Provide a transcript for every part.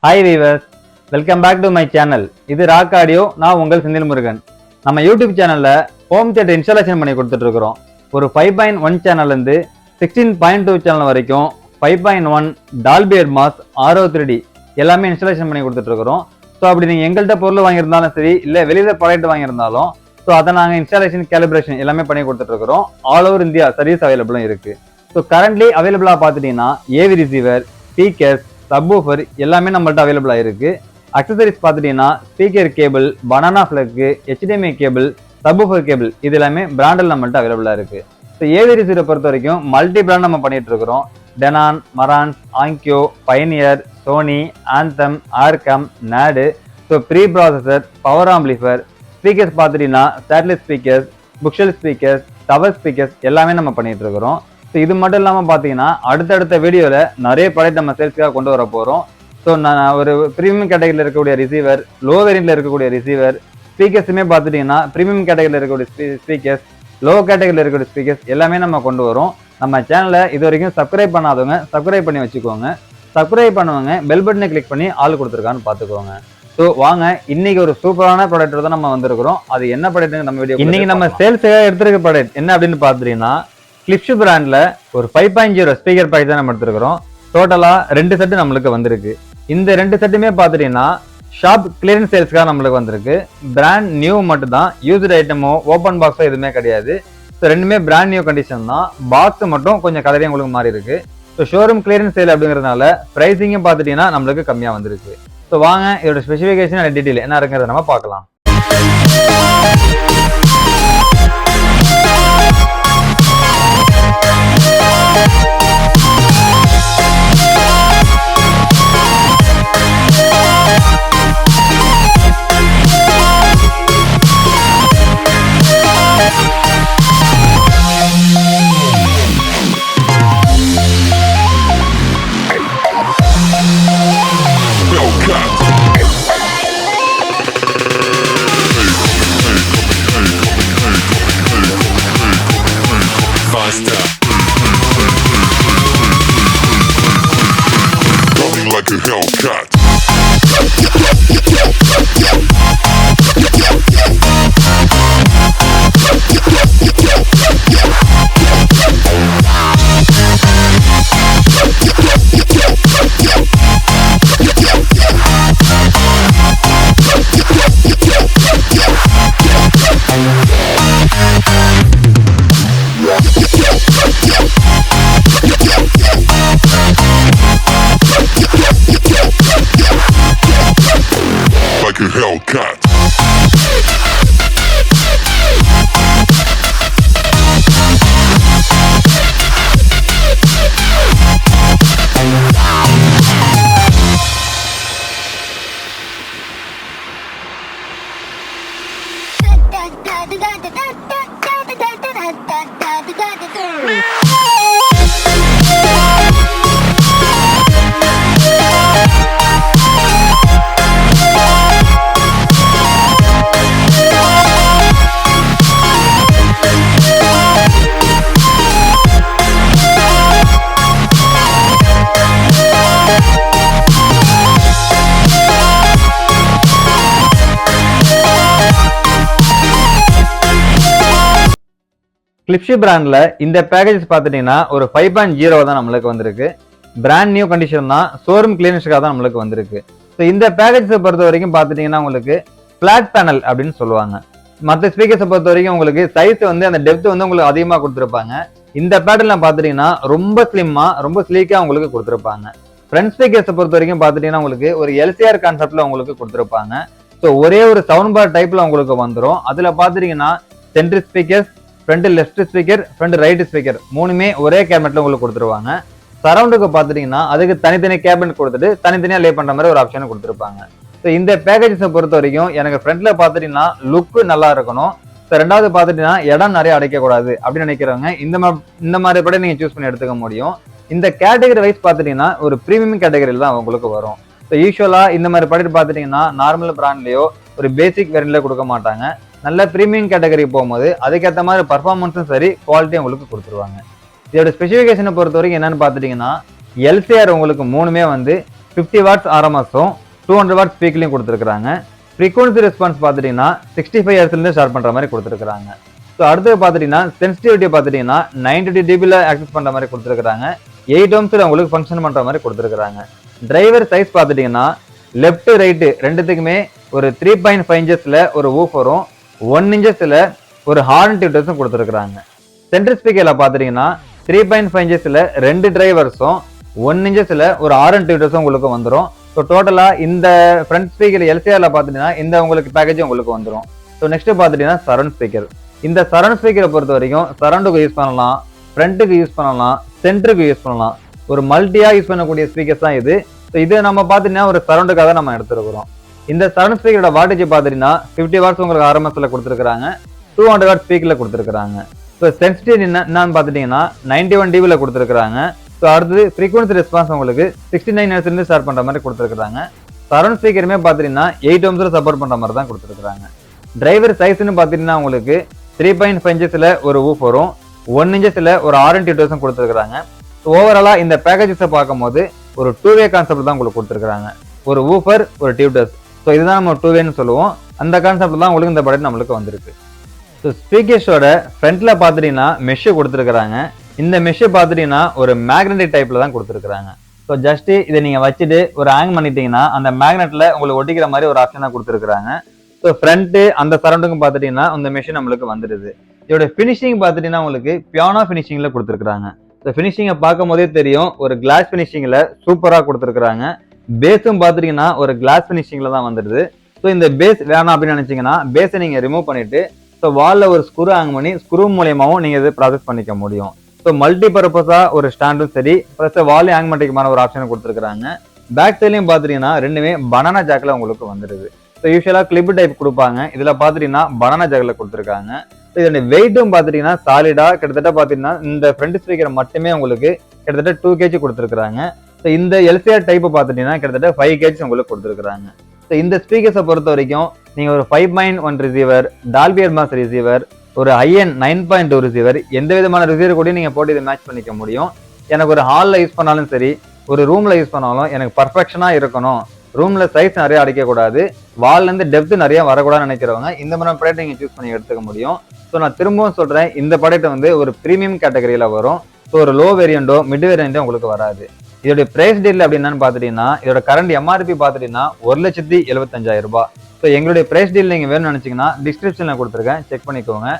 Hi viewers, welcome back to my channel. இது rock audio. நான் உங்கள் செந்தில் முருகன். நம்ம யூடியூப் சேனல்ல ஹோம் தியேட்டர் இன்ஸ்டாலேஷன் பண்ணி கொடுத்துட்டு இருக்கிறோம். ஒரு 5.1 சேனல்ல இருந்து 16.2 சேனல் வரைக்கும் 5.1 டால்பி அட்மாஸ் RO3D எல்லாமே இன்ஸ்டாலேஷன் பண்ணி கொடுத்துட்டு இருக்கிறோம். ஸோ அப்படி நீங்க எங்கள்கிட்ட பொருள் வாங்கியிருந்தாலும் சரி, இல்லை வெளியில ப்ராடக்ட் வாங்கியிருந்தாலும் ஸோ அதை நாங்கள் இன்ஸ்டாலேஷன் கேலிப்ரேஷன் எல்லாமே பண்ணி கொடுத்துட்டு இருக்கிறோம். ஆல் ஓவர் இந்தியா சர்வீஸ் அவைலபிளும் இருக்கு. ஸோ கரண்ட்லி அவைலபிளாக பார்த்துட்டீங்கன்னா ஏவி ரிசீவர், ஸ்பீக்கர்ஸ், subwoofer எல்லாமே நம்மள்ட்ட அவைலபிளா இருக்கு. அக்சசரிஸ் பார்த்துட்டீங்கன்னா speaker cable, banana plug, HDMI cable, subwoofer cable இது எல்லாமே பிராண்டில் நம்மள்ட்ட அவைலபிளா இருக்கு. ஸோ ஏவி ரிசீவரை பொறுத்த வரைக்கும் மல்டி பிராண்ட் நம்ம பண்ணிட்டு இருக்கிறோம். Denon, Marantz, Onkyo, Pioneer, Sony, Anthem, Arcam, நாடு. So pre processor, power amplifier, speakers பார்த்துட்டீங்கன்னா satellite speakers, bookshelf speakers, tower speakers எல்லாமே நம்ம பண்ணிட்டு இருக்கிறோம். ஸோ இது மட்டும் இல்லாமல் பார்த்தீங்கன்னா அடுத்தடுத்த வீடியோவில் நிறைய ப்ராடக்ட் நம்ம சேல்ஸ்க்காக கொண்டு வர போகிறோம். ஸோ நான் ஒரு ப்ரீமியம் கேட்டகரியில் இருக்கக்கூடிய ரிசீவர், லோ வேரியண்ட்டில் இருக்கக்கூடிய ரிசீவர், ஸ்பீக்கர்ஸுமே பார்த்துட்டிங்கன்னா ப்ரீமியம் கேட்டகரியில் இருக்கக்கூடிய ஸ்பீக்கர்ஸ், லோ கேட்டகரியில் இருக்கக்கூடிய ஸ்பீக்கர்ஸ் எல்லாமே நம்ம கொண்டு வரோம். நம்ம சேனலை இது வரைக்கும் சப்ஸ்கிரைப் பண்ணாதவங்க சப்ஸ்கிரைப் பண்ணி வச்சுக்கோங்க. சப்ஸ்கிரைப் பண்ணுவாங்க, பெல் பட்டனை கிளிக் பண்ணி ஆள் கொடுத்துருக்கான்னு பார்த்துக்கோங்க. ஸோ வாங்க, இன்னைக்கு ஒரு சூப்பரான ப்ராடக்ட் தான் நம்ம வந்திருக்கிறோம். அது என்ன ப்ராடக்ட் நம்ம வீடியோ இன்னைக்கு நம்ம சேல்ஸுக்காக எடுத்துருக்க ப்ராடக்ட் என்ன அப்படின்னு பார்த்துட்டீங்கன்னா கிளிப்ஷ் பிராண்ட்ல ஒரு 5.0 ஸ்பீக்கர் பேக் தான் நம்ம எடுத்துருக்கிறோம். டோட்டலா 2 செட்டு நம்மளுக்கு வந்திருக்கு. இந்த 2 செட்டுமே பார்த்துட்டீங்கன்னா ஷாப் கிளியரன்ஸ் சேல்ஸ்க்காக நம்மளுக்கு வந்திருக்கு. பிராண்ட் நியூ மட்டும் தான், யூஸ்டு ஐட்டமோ ஓப்பன் பாக்ஸோ எதுவுமே கிடையாது. ஸோ ரெண்டுமே பிராண்ட் நியூ கண்டிஷன் தான். பாக்ஸ் மட்டும் கொஞ்சம் கலரையும் உங்களுக்கு மாறி இருக்கு. ஸோ ஷோரூம் கிளியரன்ஸ் சேல் அப்படிங்கிறதுனால பிரைசிங்கும் பார்த்துட்டீங்கன்னா நம்மளுக்கு கம்மியாக வந்திருக்கு. ஸோ வாங்க இதோட ஸ்பெசிஃபிகேஷன் அண்ட் டீட்டெயில் என்ன இருக்குங்கிறத நம்ம பார்க்கலாம். கிளிப்ஷ் பிராண்ட்ல இந்த பேக்கேஜ் பார்த்துட்டீங்கன்னா ஒரு 5.0 தான் நம்மளுக்கு வந்திருக்கு. பிராண்ட் நியூ கண்டிஷன் தான், ஷோரூம் கிளியரன்ஸ்க்காக தான் நம்மளுக்கு வந்திருக்கு. ஸோ இந்த பேக்கேஜை பொறுத்த வரைக்கும் பார்த்துட்டீங்கன்னா உங்களுக்கு பிளாட் பேனல் அப்படின்னு சொல்லுவாங்க. மற்ற ஸ்பீக்கர்ஸை பொறுத்த வரைக்கும் உங்களுக்கு சைஸ் வந்து அந்த டெப்த் வந்து உங்களுக்கு அதிகமாக கொடுத்துருப்பாங்க. இந்த பேட்டர்ல பார்த்துட்டீங்கன்னா ரொம்ப ஸ்லிம்மா, ரொம்ப ஸ்லீக்கா உங்களுக்கு கொடுத்துருப்பாங்க. ஃப்ரண்ட் ஸ்பீக்கர்ஸை பொறுத்த வரைக்கும் பார்த்துட்டீங்கன்னா உங்களுக்கு ஒரு LCR கான்செப்ட்ல உங்களுக்கு கொடுத்துருப்பாங்க. ஸோ ஒரே ஒரு சவுண்ட் பார் டைப்ல உங்களுக்கு வந்துடும். அதுல பார்த்துட்டீங்கன்னா central speakers, front left speaker, front right speaker மூணுமே ஒரே கேபினெட்ல உங்களுக்கு கொடுத்துருவாங்க. சரௌண்டுக்கு பார்த்துட்டீங்கன்னா அதுக்கு தனித்தனி கேபினெட் கொடுத்துட்டு தனித்தனியா லே பண்ற மாதிரி ஒரு ஆப்ஷன் கொடுத்துருப்பாங்க. ஸோ இந்த பேக்கேஜஸை பொறுத்த வரைக்கும் எனக்கு ஃப்ரண்ட்ல பார்த்துட்டீங்கன்னா லுக்கு நல்லா இருக்கணும். ஸோ ரெண்டாவது பார்த்துட்டீங்கன்னா இடம் நிறைய அடைக்கக்கூடாது அப்படின்னு நினைக்கிறவங்க இந்த மாதிரி கூட நீங்க சூஸ் பண்ணி எடுத்துக்க முடியும். இந்த கேட்டகரி வைஸ் பார்த்துட்டீங்கன்னா ஒரு ப்ரீமியம் கேட்டகரியில் தான் உங்களுக்கு வரும். ஸோ யூஸ்வலா இந்த மாதிரி ப்ராடக்ட் பார்த்துட்டீங்கன்னா நார்மல் பிராண்ட்லயோ ஒரு பேசிக் வேரியன்ட்ல கொடுக்க மாட்டாங்க. நல்ல பிரீமியம் கேட்டகரி போகும்போது அதுக்கேற்ற மாதிரி பர்ஃபார்மன்ஸும் சரி, குவாலிட்டியும் உங்களுக்கு கொடுத்துருவாங்க. இதோட ஸ்பெசிஃபிகேஷனை பொறுத்த வரைக்கும் என்னன்னு பார்த்துட்டீங்கன்னா LCR உங்களுக்கு மூணுமே வந்து 50 வாட்ஸ் ஆர்எம்எஸும் 200 வாட்ஸ் ஸ்பீக்லையும் கொடுத்துருக்காங்க. ஃப்ரீக்வன்சி ரெஸ்பான்ஸ் பார்த்துட்டீங்கன்னா 65 ஹெர்ட்ஸ்லேருந்து ஸ்டார்ட் பண்ணுற மாதிரி கொடுத்துருக்காங்க. ஸோ அடுத்து பார்த்துட்டீங்கன்னா சென்சிட்டிவிட்டி பார்த்துட்டீங்கன்னா 92 dBல ஆக்சஸ் பண்ணுற மாதிரி கொடுத்துருக்காங்க. 8 ohmsல உங்களுக்கு ஃபங்க்ஷன் பண்ணுற மாதிரி கொடுத்துருக்காங்க. டிரைவர் சைஸ் பார்த்துட்டீங்கன்னா லெஃப்ட் ரைட்டு ரெண்டுத்துக்குமே ஒரு 3.5 inchesல ஒரு ஊஃபரும் 1 inchesல ஒரு ஹார்ன் டியூட்டர்ஸும் கொடுத்துருக்காங்க. சென்ட்ரல் ஸ்பீக்கரில் பார்த்துட்டீங்கன்னா 3.5 inchesல 2 டிரைவர்ஸும் 1 inchesல ஒரு ஹார்ன் டியூட்டர்ஸும் உங்களுக்கு வந்துடும். ஸோ டோட்டலாக இந்த ஃப்ரண்ட் ஸ்பீக்கர் எல்சிஆரில் பார்த்துட்டீங்கன்னா இந்த உங்களுக்கு பேக்கேஜ் உங்களுக்கு வந்துடும். ஸோ நெக்ஸ்ட் பார்த்துட்டீங்கன்னா சரௌண்ட் ஸ்பீக்கர். இந்த சரௌண்ட் ஸ்பீக்கரை பொறுத்த வரைக்கும் சரௌண்டுக்கு யூஸ் பண்ணலாம், ஃப்ரண்ட்டுக்கு யூஸ் பண்ணலாம், சென்டருக்கு யூஸ் பண்ணலாம். ஒரு மல்டியா யூஸ் பண்ணக்கூடிய ஸ்பீக்கர்ஸ் தான் இது. ஸோ இது நம்ம பார்த்துட்டீங்கன்னா ஒரு சரௌண்டுக்காக நம்ம எடுத்துருக்கிறோம். இந்த சரௌண்ட் ஸ்பீக்கரோட வாட்டேஜ் பார்த்துட்டீங்கன்னா 50 வாட்ஸ் உங்களுக்கு ஆர்எம்எஸ்ல கொடுத்துருக்காங்க, 200 வாட் ஸ்பீக்கர்ல கொடுத்துருக்காங்க. ஸோ சென்சிட்டிவ் என்னன்னு பார்த்துட்டீங்கன்னா 91 dBல கொடுத்துருக்காங்க. ஸோ அடுத்தது ஃப்ரீக்வன்சி ரெஸ்பான்ஸ் உங்களுக்கு 69 ஹெர்ட்ஸ்லேருந்து ஸ்டார்ட் பண்ணுற மாதிரி கொடுத்துருக்காங்க. சரௌண்ட் ஸ்பீக்கருமே பார்த்துட்டீங்கன்னா 8 ohmsல சப்போர்ட் பண்ணுற மாதிரி தான் கொடுத்துருக்காங்க. டிரைவர் சைஸ்ன்னு பார்த்துட்டீங்கன்னா உங்களுக்கு 3.5 inchesல ஒரு ஊஃபரும் 1 inchesல ஒரு ஹார்ன் டியூட்டர்ஸும் கொடுத்துருக்காங்க. ஓவராலா இந்த பேக்கேஜஸை பார்க்கும்போது ஒரு 2-வே கான்செப்ட் தான் உங்களுக்கு கொடுத்துருக்காங்க. ஒரு ஊஃபர், ஒரு டியூட்டர்ஸ். ஸோ இதுதான் நம்ம 2-வேன்னு சொல்லுவோம். அந்த கான்செப்ட் தான் உங்களுக்கு இந்த ப்ராடக்ட் நம்மளுக்கு வந்திருக்கு. ஸோ ஸ்பீக்கர்ஸோட ஃப்ரண்ட்ல பார்த்துட்டீங்கன்னா மெஷ் கொடுத்துருக்காங்க. இந்த மெஷ் பார்த்துட்டீங்கன்னா ஒரு மேக்னெட்டிக் டைப்ல தான் கொடுத்துருக்காங்க. ஸோ ஜஸ்ட் இதை நீங்க வச்சுட்டு ஒரு ஹேங் பண்ணிட்டீங்கன்னா அந்த மேக்னெட்ல உங்களுக்கு ஒட்டிக்கிற மாதிரி ஒரு ஆப்ஷன் தான் கொடுத்துருக்காங்க. ஸோ ஃப்ரண்ட் அந்த சரௌண்டுக்கும் பார்த்துட்டீங்கன்னா அந்த மெஷின் நம்மளுக்கு வந்துடுது. இதோட ஃபினிஷிங் பார்த்துட்டீங்கன்னா உங்களுக்கு பியானோ ஃபினிஷிங்ல கொடுத்துருக்காங்க. ஸோ ஃபினிஷிங்கை பார்க்கும் போதே தெரியும் ஒரு கிளாஸ் ஃபினிஷிங்ல சூப்பராக கொடுத்துருக்காங்க. பேஸும் பார்த்துட்டீங்கன்னா ஒரு கிளாஸ் ஃபினிஷிங்ல தான் வந்துடுது. ஸோ இந்த பேஸ் வேணாம் அப்படின்னு நினைச்சீங்கன்னா பேஸை நீங்க ரிமூவ் பண்ணிட்டு ஸோ வால்ல ஒரு ஸ்க்ரூ ஹேங் பண்ணி ஸ்க்ரூ மூலியமாவும் நீங்க இது ப்ராசஸ் பண்ணிக்க முடியும். ஸோ மல்டி பர்பஸா ஒரு ஸ்டாண்டும் சரி, ப்ளஸ் வால் ஹேங் பண்ணிக்கமான ஒரு ஆப்ஷன் கொடுத்துருக்காங்க. பேக் சைட்லையும் பார்த்துட்டீங்கன்னா ரெண்டுமே பனானா ஜாக்ல உங்களுக்கு வந்துடுது. ஸோ யூஸ்வலா கிளிப் டைப் கொடுப்பாங்க, இதுல பார்த்துட்டீங்கன்னா பனானா ஜாக்ல கொடுத்துருக்காங்க. இதோட வெயிட்டும் பார்த்துட்டீங்கன்னா சாலிடா கிட்டத்தட்ட பார்த்துட்டீங்கன்னா இந்த ஃப்ரண்ட் ஸ்பீக்கர் மட்டுமே உங்களுக்கு கிட்டத்தட்ட 2 kg கொடுத்துருக்காங்க. ஸோ இந்த எல்சிஆர் டைப் பார்த்துட்டீங்கன்னா கிட்டத்தட்ட 5 kg உங்களுக்கு கொடுத்துருக்காங்க. ஸோ இந்த ஸ்பீக்கர்ஸை பொறுத்த வரைக்கும் நீங்க ஒரு 5.1 ரிசீவர், டால்பி அட்மாஸ் ரிசீவர், ஒரு IN 9.2 ரிசீவர், எந்த விதமான ரிசீவர் கூட நீங்க போட்டு இதை மேட்ச் பண்ணிக்க முடியும். எனக்கு ஒரு ஹாலில் யூஸ் பண்ணாலும் சரி, ஒரு ரூம்ல யூஸ் பண்ணாலும் எனக்கு பர்ஃபெக்ஷனா இருக்கணும், ரூம்ல சைஸ் நிறைய அடிக்கக்கூடாது, வால்ல இருந்து டெப்த் நிறைய வரக்கூடாதுன்னு நினைக்கிறவங்க இந்த மாதிரி ப்ராடக்ட் நீங்க சூஸ் பண்ணி எடுத்துக்க முடியும். ஸோ நான் திரும்பவும் சொல்றேன், இந்த ப்ராடக்ட் வந்து ஒரு ப்ரீமியம் கேட்டகரியில வரும். ஸோ ஒரு லோ வேரியண்டோ மிட் வேரியண்டோ உங்களுக்கு வராது. இதோட பிரைஸ் டீல் அப்படின்னு பாத்துட்டீங்கன்னா இதோட கரண்ட் MRP பாத்துட்டீங்கன்னா 1,75,000 ரூபாய். ஸோ எங்களுடைய பிரைஸ் டீல் நீங்க வேணும்னு நினைச்சீங்கன்னா டிஸ்கிரிப்ஷன்ல கொடுத்துருக்கேன், செக் பண்ணிக்கோங்க.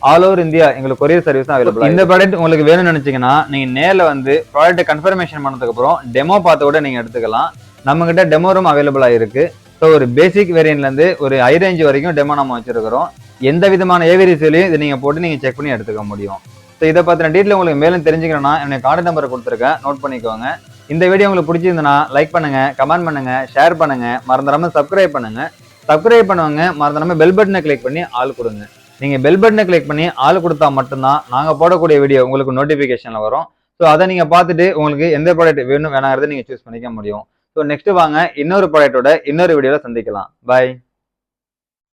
ஆல் ஓவர் இந்தியா எங்களுக்கு கொரியர் சர்வீஸ் தான் அவைலபிள். இந்த ப்ராடக்ட் உங்களுக்கு வேணும்னு நினைச்சீங்கன்னா நீங்க நேரில் வந்து ப்ராடக்ட் கன்ஃபர்மேஷன் பண்ணதுக்கு அப்புறம் டெமோ பார்த்து கூட நீங்க எடுத்துக்கலாம். நம்ம கிட்ட டெமோ ரூம் அவைலபிளா இருக்கு. ஸோ ஒரு பேசிக் வேரியன்ட்ல இருந்து ஒரு ஹை ரேஞ்ச் வரைக்கும் டெமோ நம்ம வச்சிருக்கிறோம். எந்த விதமான ஏவிரிஸ்லையும் இதை நீங்க போட்டு நீங்க செக் பண்ணி எடுத்துக்க முடியும். ஸோ இதை பத்தின டீட்டெயில் உங்களுக்கு மேலும் தெரிஞ்சுக்கணும்னா என்னுடைய கான்டாக்ட் நம்பரை கொடுத்துருக்கேன், நோட் பண்ணிக்கோங்க. இந்த வீடியோ உங்களுக்கு பிடிச்சிருந்ததுன்னா லைக் பண்ணுங்க, கமெண்ட் பண்ணுங்க, ஷேர் பண்ணுங்க, மறந்துடாம சப்ஸ்கிரைப் பண்ணுங்க. சப்ஸ்கிரைப் பண்ணுவாங்க, மறந்துடாம பெல் பட்டனை கிளிக் பண்ணி ஆள் கொடுங்க. நீங்க பெல் பட்டனை கிளிக் பண்ணி ஆள் கொடுத்தா மட்டும்தான் நாங்க போடக்கூடிய வீடியோ உங்களுக்கு நோட்டிபிகேஷன்ல வரும். ஸோ அதை நீங்க பார்த்துட்டு உங்களுக்கு எந்த ப்ராடக்ட் வேணும் வேணாங்கிறத நீங்க சூஸ் பண்ணிக்க முடியும். ஸோ நெக்ஸ்ட் வாங்க இன்னொரு ப்ராடக்டோட இன்னொரு வீடியோல சந்திக்கலாம். பாய்.